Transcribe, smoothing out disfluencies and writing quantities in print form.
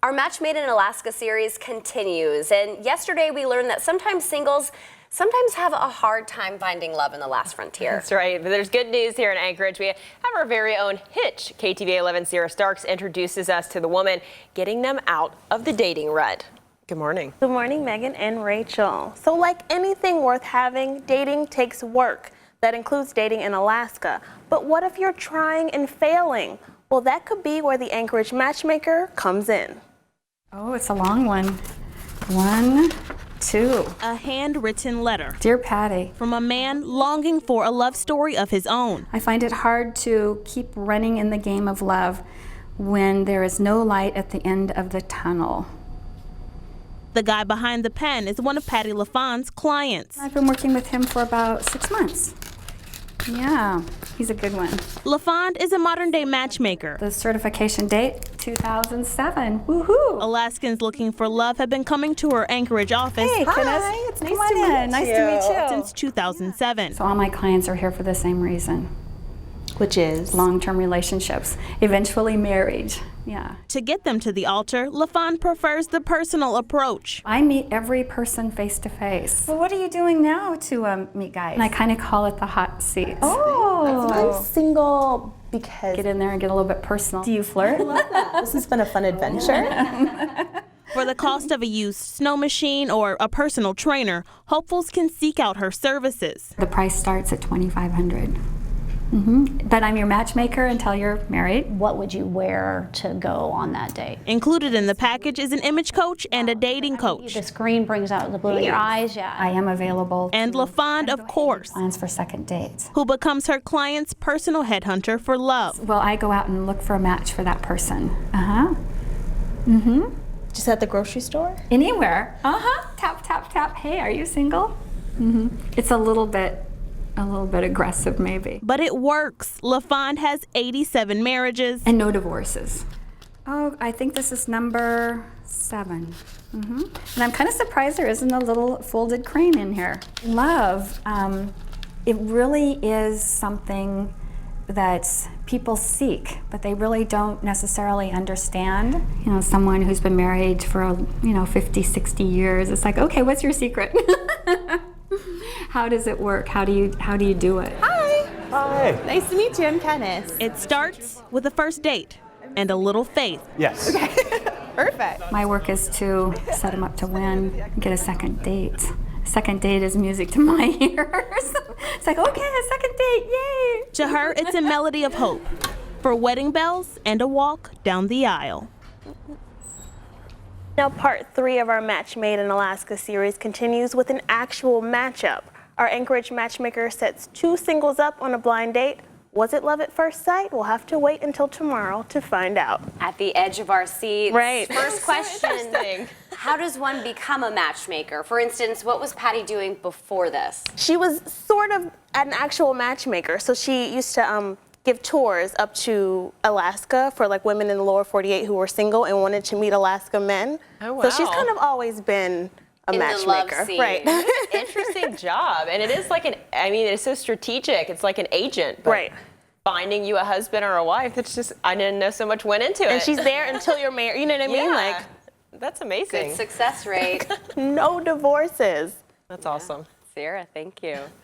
Our Match Made in Alaska series continues, and yesterday we learned that sometimes singles have a hard time finding love in the last frontier. That's right, but there's good news here in Anchorage. We have our very own Hitch. KTVA 11 Sierra Starks introduces us to the woman getting them out of the dating rut. Good morning. Good morning, Megan and Rachel. So like anything worth having, dating takes work. That includes dating in Alaska. But what if you're trying and failing? Well, that could be where the Anchorage matchmaker comes in. Oh, it's a long one. 1, 2. A handwritten letter Dear Patty, from a man longing for a love story of his own. I find it hard to keep running in the game of love when there is no light at the end of the tunnel. The guy behind the pen is one of Patty LaFawn's clients. I've been working with him for about 6 months. Yeah, he's a good one. LaFawn is a modern-day matchmaker. The certification date, 2007. Woohoo! Alaskans looking for love have been coming to her Anchorage office Hey, Hi, it's nice to meet you. Nice to meet you. since 2007. So all my clients are here for the same reason. Which is? Long-term relationships, eventually marriage. Yeah. To get them to the altar, LaFawn prefers the personal approach. I meet every person face to face. Well, what are you doing now to meet guys? And I kind of call it the hot seat. Oh, I'm single because... Get in there and get a little bit personal. Do you flirt? I love that. This has been a fun adventure. For the cost of a used snow machine or a personal trainer, hopefuls can seek out her services. The price starts at $2,500. But I'm your matchmaker until you're married. What would you wear to go on that date? Included in the package is an image coach and a dating coach. The screen brings out the blue in your eyes, yeah. I am available. And LaFawn, of course, Plans for second dates. who becomes her client's personal headhunter for love. Well, I go out and look for a match for that person. Just at the grocery store? Anywhere. Tap, tap, tap. Hey, are you single? It's a little bit aggressive, maybe. But it works. LaFawn has 87 marriages. And no divorces. Oh, I think this is number 7. And I'm kind of surprised there isn't a little folded crane in here. Love, it really is something that people seek, but they really don't necessarily understand. You know, someone who's been married for, 50, 60 years, it's like, okay, what's your secret? How does it work? How do you do it? Hi. Hi. Nice to meet you. I'm Candice. It starts with a first date and a little faith. Yes. Perfect. My work is to set them up to win and get a second date. Second date is music to my ears. It's like, okay, a second date, yay! To her, it's a melody of hope for wedding bells and a walk down the aisle. Now, part 3 of our Match Made in Alaska series continues with an actual matchup. Our Anchorage matchmaker sets 2 singles up on a blind date. Was it love at first sight? We'll have to wait until tomorrow to find out. At the edge of our seats. Right. First question, how does one become a matchmaker? For instance, what was Patty doing before this? She was sort of an actual matchmaker, so she used to give tours up to Alaska for like women in the lower 48 who were single and wanted to meet Alaska men. Oh, wow. So she's kind of always been a In the matchmaker. love scene. Right. Interesting job. And it is like it's so strategic. It's like an agent. But Right. finding you a husband or a wife, it's just, I didn't know so much went into it. And she's there until you're married. You know what I mean? Yeah. That's amazing. Good success rate. Like, no divorces. That's awesome. Sierra, thank you.